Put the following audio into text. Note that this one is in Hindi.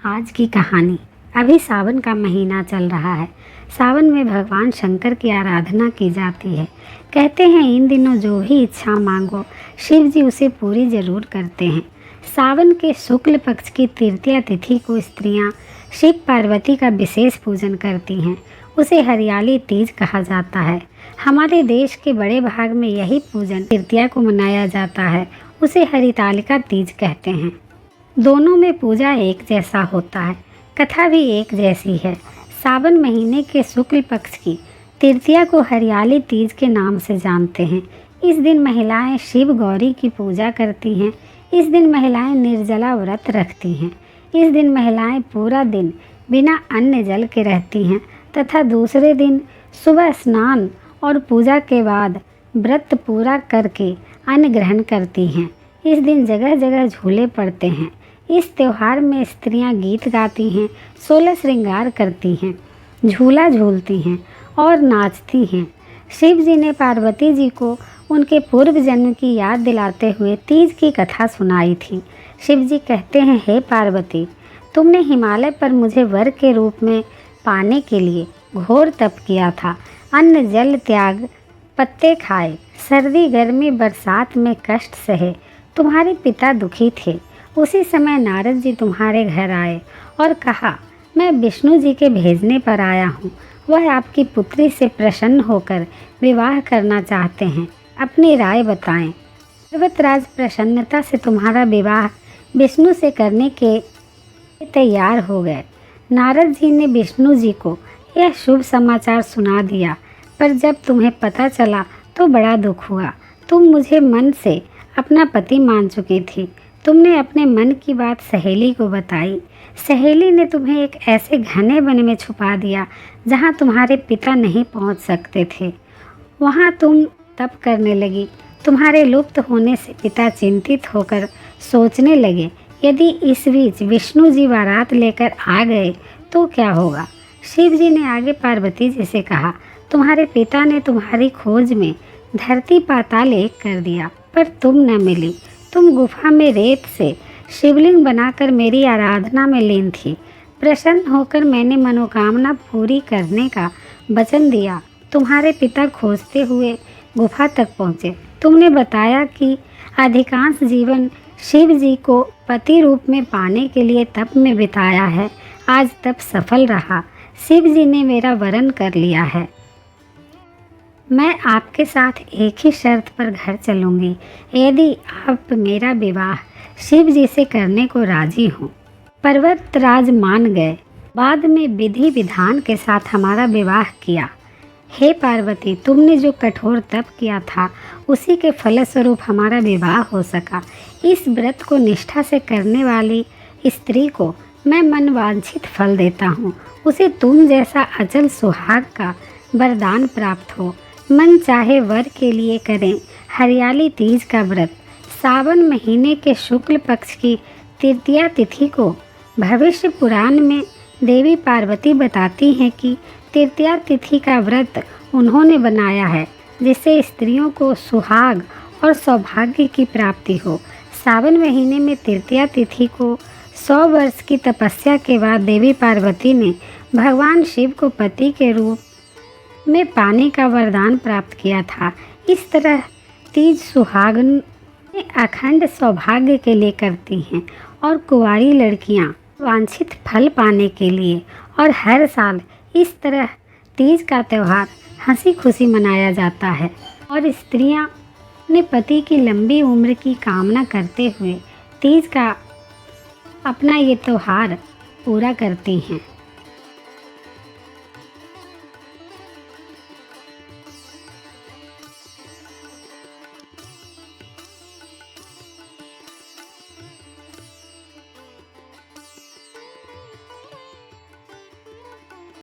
आज की कहानी। अभी सावन का महीना चल रहा है। सावन में भगवान शंकर की आराधना की जाती है। कहते हैं इन दिनों जो भी इच्छा मांगो शिव जी उसे पूरी जरूर करते हैं। सावन के शुक्ल पक्ष की तृतीया तिथि को स्त्रियां शिव पार्वती का विशेष पूजन करती हैं। उसे हरियाली तीज कहा जाता है। हमारे देश के बड़े भाग में यही पूजन तृतीया को मनाया जाता है। उसे हरितालिका तीज कहते हैं। दोनों में पूजा एक जैसा होता है, कथा भी एक जैसी है। सावन महीने के शुक्ल पक्ष की तृतीया को हरियाली तीज के नाम से जानते हैं। इस दिन महिलाएं शिव गौरी की पूजा करती हैं। इस दिन महिलाएं निर्जला व्रत रखती हैं। इस दिन महिलाएं पूरा दिन बिना अन्न जल के रहती हैं तथा दूसरे दिन सुबह स्नान और पूजा के बाद व्रत पूरा करके अन्न ग्रहण करती हैं। इस दिन जगह जगह झूले पड़ते हैं। इस त्यौहार में स्त्रियां गीत गाती हैं, 16 श्रृंगार करती हैं, झूला झूलती हैं और नाचती हैं। शिव जी ने पार्वती जी को उनके पूर्व जन्म की याद दिलाते हुए तीज की कथा सुनाई थी। शिव जी कहते हैं, हे पार्वती, तुमने हिमालय पर मुझे वर के रूप में पाने के लिए घोर तप किया था। अन्न जल त्याग, पत्ते खाए, सर्दी गर्मी बरसात में कष्ट सहे। तुम्हारे पिता दुखी थे। उसी समय नारद जी तुम्हारे घर आए और कहा, मैं विष्णु जी के भेजने पर आया हूँ। वह आपकी पुत्री से प्रसन्न होकर विवाह करना चाहते हैं। अपनी राय बताएं। पर्वतराज प्रसन्नता से तुम्हारा विवाह विष्णु से करने के तैयार हो गए। नारद जी ने विष्णु जी को यह शुभ समाचार सुना दिया, पर जब तुम्हें पता चला तो बड़ा दुख हुआ। तुम मुझे मन से अपना पति मान चुकी थी। तुमने अपने मन की बात सहेली को बताई। सहेली ने तुम्हें एक ऐसे घने वन में छुपा दिया जहाँ तुम्हारे पिता नहीं पहुँच सकते थे। वहाँ तुम तप करने लगी। तुम्हारे लुप्त होने से पिता चिंतित होकर सोचने लगे, यदि इस बीच विष्णु जी बारात लेकर आ गए तो क्या होगा। शिव जी ने आगे पार्वती जी से कहा, तुम्हारे पिता ने तुम्हारी खोज में धरती पाताल एक कर दिया, पर तुम न मिली। तुम गुफा में रेत से शिवलिंग बनाकर मेरी आराधना में लीन थी। प्रसन्न होकर मैंने मनोकामना पूरी करने का वचन दिया। तुम्हारे पिता खोजते हुए गुफा तक पहुँचे। तुमने बताया कि अधिकांश जीवन शिव जी को पति रूप में पाने के लिए तप में बिताया है। आज तप सफल रहा। शिव जी ने मेरा वरण कर लिया है। मैं आपके साथ एक ही शर्त पर घर चलूँगी, यदि आप मेरा विवाह शिव जी से करने को राजी हों। पर्वतराज मान गए। बाद में विधि विधान के साथ हमारा विवाह किया। हे पार्वती, तुमने जो कठोर तप किया था उसी के फलस्वरूप हमारा विवाह हो सका। इस व्रत को निष्ठा से करने वाली स्त्री को मैं मनवांछित फल देता हूँ। उसे तुम जैसा अचल सुहाग का वरदान प्राप्त हो। मन चाहे वर के लिए करें हरियाली तीज का व्रत। सावन महीने के शुक्ल पक्ष की तृतीया तिथि को भविष्य पुराण में देवी पार्वती बताती हैं कि तृतीया तिथि का व्रत उन्होंने बनाया है जिससे स्त्रियों को सुहाग और सौभाग्य की प्राप्ति हो। सावन महीने में तृतीया तिथि को 100 वर्ष की तपस्या के बाद देवी पार्वती ने भगवान शिव को पति के रूप में पाने का वरदान प्राप्त किया था। इस तरह तीज सुहागन अखंड सौभाग्य के लिए करती हैं और कुंवारी लड़कियां वांछित फल पाने के लिए। और हर साल इस तरह तीज का त्यौहार हंसी खुशी मनाया जाता है और स्त्रियां अपने पति की लंबी उम्र की कामना करते हुए तीज का अपना ये त्यौहार पूरा करती हैं।